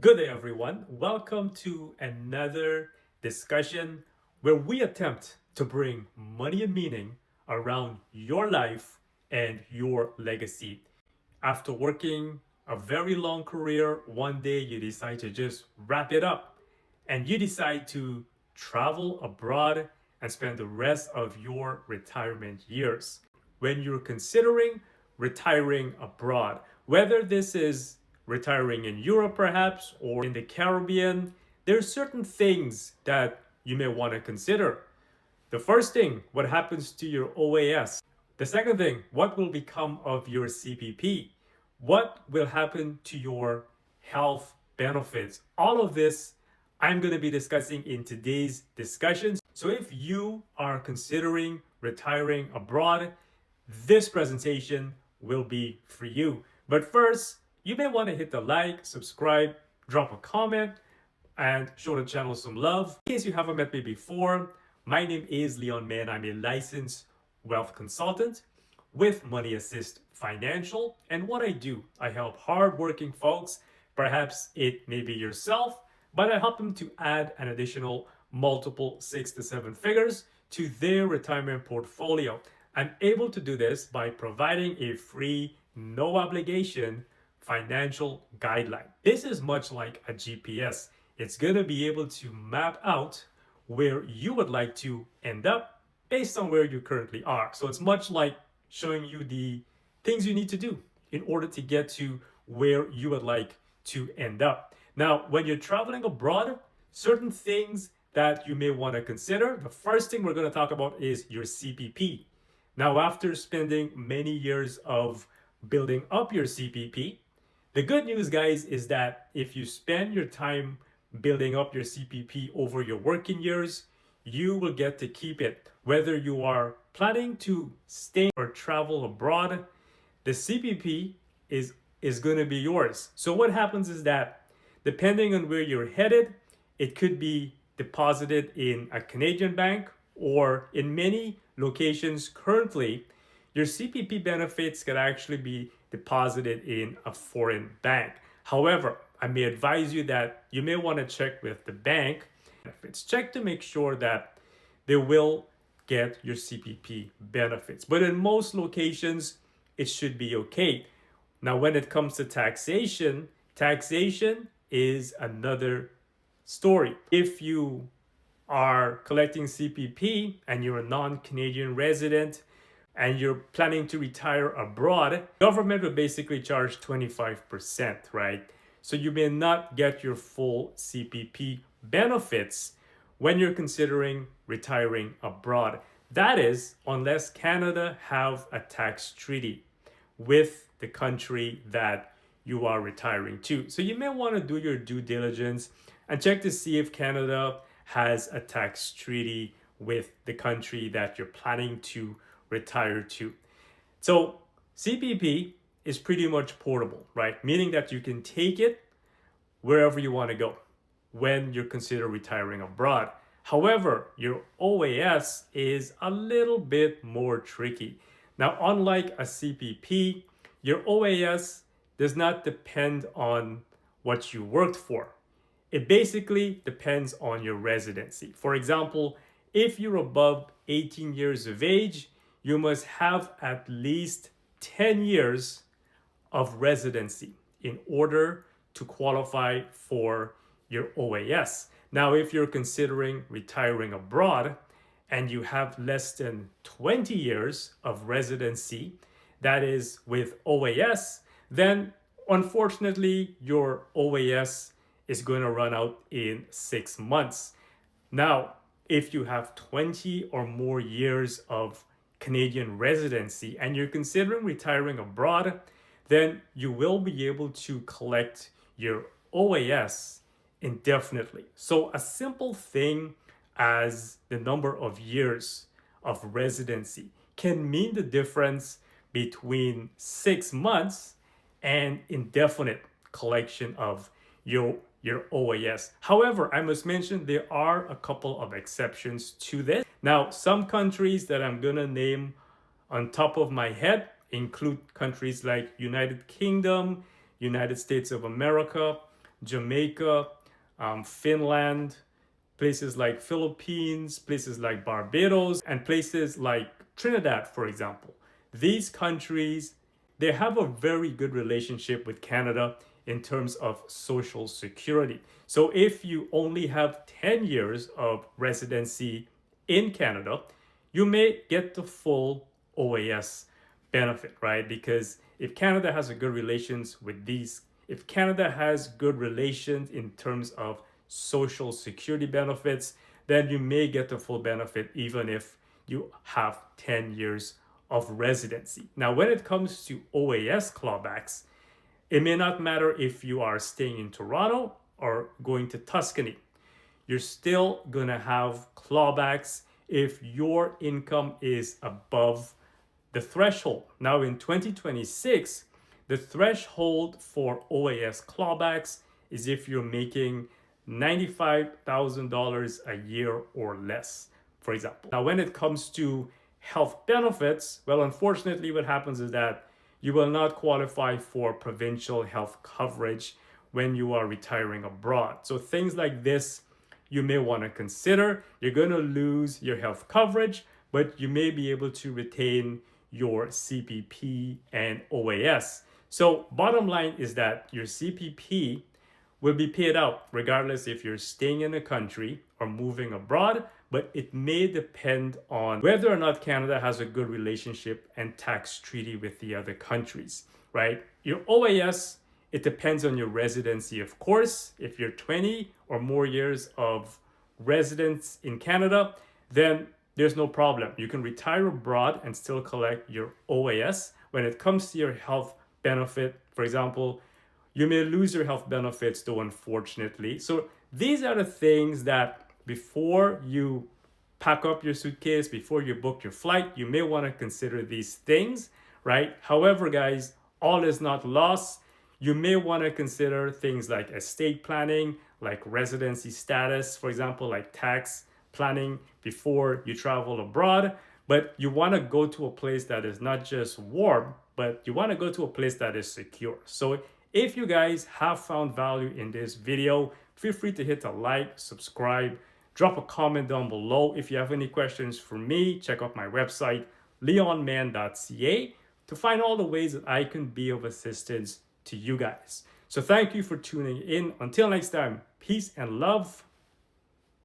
Good day, everyone. Welcome to another discussion where we attempt to bring money and meaning around your life and your legacy. After working a very long career, one day you decide to just wrap it up and you decide to travel abroad and spend the rest of your retirement years. When you're considering retiring abroad, whether this is retiring in Europe perhaps or in the Caribbean, there are certain things that you may want to consider. The first thing, what happens to your OAS? The second thing, what will become of your CPP? What will happen to your health benefits? All of this I'm going to be discussing in today's discussions. So if you are considering retiring abroad, this presentation will be for you. But first, you may want to hit the like, subscribe, drop a comment, and show the channel some love. In case you haven't met me before, my name is Leon Mann. I'm a licensed wealth consultant with Money Assist Financial. And what I do, I help hardworking folks, perhaps it may be yourself, but I help them to add an additional multiple 6 to 7 figures to their retirement portfolio. I'm able to do this by providing a free, no obligation financial guideline. This is much like a GPS. It's going to be able to map out where you would like to end up based on where you currently are. So it's much like showing you the things you need to do in order to get to where you would like to end up. Now, when you're traveling abroad, certain things that you may want to consider. The first thing we're going to talk about is your CPP. Now, after spending many years of building up your CPP, the good news, guys, is that if you spend your time building up your CPP over your working years, you will get to keep it. Whether you are planning to stay or travel abroad, the CPP is going to be yours. So what happens is that depending on where you're headed, it could be deposited in a Canadian bank, or in many locations currently, your CPP benefits can actually be deposited in a foreign bank. However, I may advise you that you may want to check with the bank benefits. Check to make sure that they will get your CPP benefits. But in most locations, it should be okay. Now, when it comes to taxation is another story. If you are collecting CPP and you're a non-Canadian resident and you're planning to retire abroad, government will basically charge 25%, right? So you may not get your full CPP benefits when you're considering retiring abroad. That is, unless Canada have a tax treaty with the country that you are retiring to. So you may want to do your due diligence and check to see if Canada has a tax treaty with the country that you're planning to retire to. So CPP is pretty much portable, right? Meaning that you can take it wherever you want to go when you consider retiring abroad. However, your OAS is a little bit more tricky. Now, unlike a CPP, your OAS does not depend on what you worked for. It basically depends on your residency. For example, if you're above 18 years of age, you must have at least 10 years of residency in order to qualify for your OAS. Now, if you're considering retiring abroad and you have less than 20 years of residency, that is with OAS, then unfortunately your OAS is going to run out in 6 months. Now, if you have 20 or more years of Canadian residency and you're considering retiring abroad, then you will be able to collect your OAS indefinitely. So a simple thing as the number of years of residency can mean the difference between 6 months and indefinite collection of your OAS. However, I must mention there are a couple of exceptions to this. Now, some countries that I'm gonna name on top of my head include countries like United Kingdom, United States of America, Jamaica, Finland, places like Philippines, places like Barbados, and places like Trinidad, for example. These countries, they have a very good relationship with Canada in terms of social security. So if you only have 10 years of residency in Canada, you may get the full OAS benefit, right? Because if Canada has a good relations with these, if Canada has good relations in terms of social security benefits, then you may get the full benefit even if you have 10 years of residency. Now, when it comes to OAS clawbacks, it may not matter if you are staying in Toronto or going to Tuscany. You're still gonna have clawbacks if your income is above the threshold. Now in 2026, the threshold for OAS clawbacks is if you're making $95,000 a year or less, for example. Now, when it comes to health benefits, well, unfortunately, what happens is that you will not qualify for provincial health coverage when you are retiring abroad. So things like this, you may want to consider. You're going to lose your health coverage, but you may be able to retain your CPP and OAS. So bottom line is that your CPP will be paid out regardless if you're staying in a country or moving abroad, but it may depend on whether or not Canada has a good relationship and tax treaty with the other countries, right? Your OAS, it depends on your residency, of course. If you're 20 or more years of residence in Canada, then there's no problem. You can retire abroad and still collect your OAS. When it comes to your health benefit, for example, you may lose your health benefits though, unfortunately. So these are the things that before you pack up your suitcase, before you book your flight, you may want to consider these things, right? However, guys, all is not lost. You may want to consider things like estate planning, like residency status, for example, like tax planning before you travel abroad. But you want to go to a place that is not just warm, but you want to go to a place that is secure. So if you guys have found value in this video, feel free to hit a like, subscribe, drop a comment down below. If you have any questions for me, check out my website, leonman.ca, to find all the ways that I can be of assistance to you guys. So thank you for tuning in. Until next time, peace and love.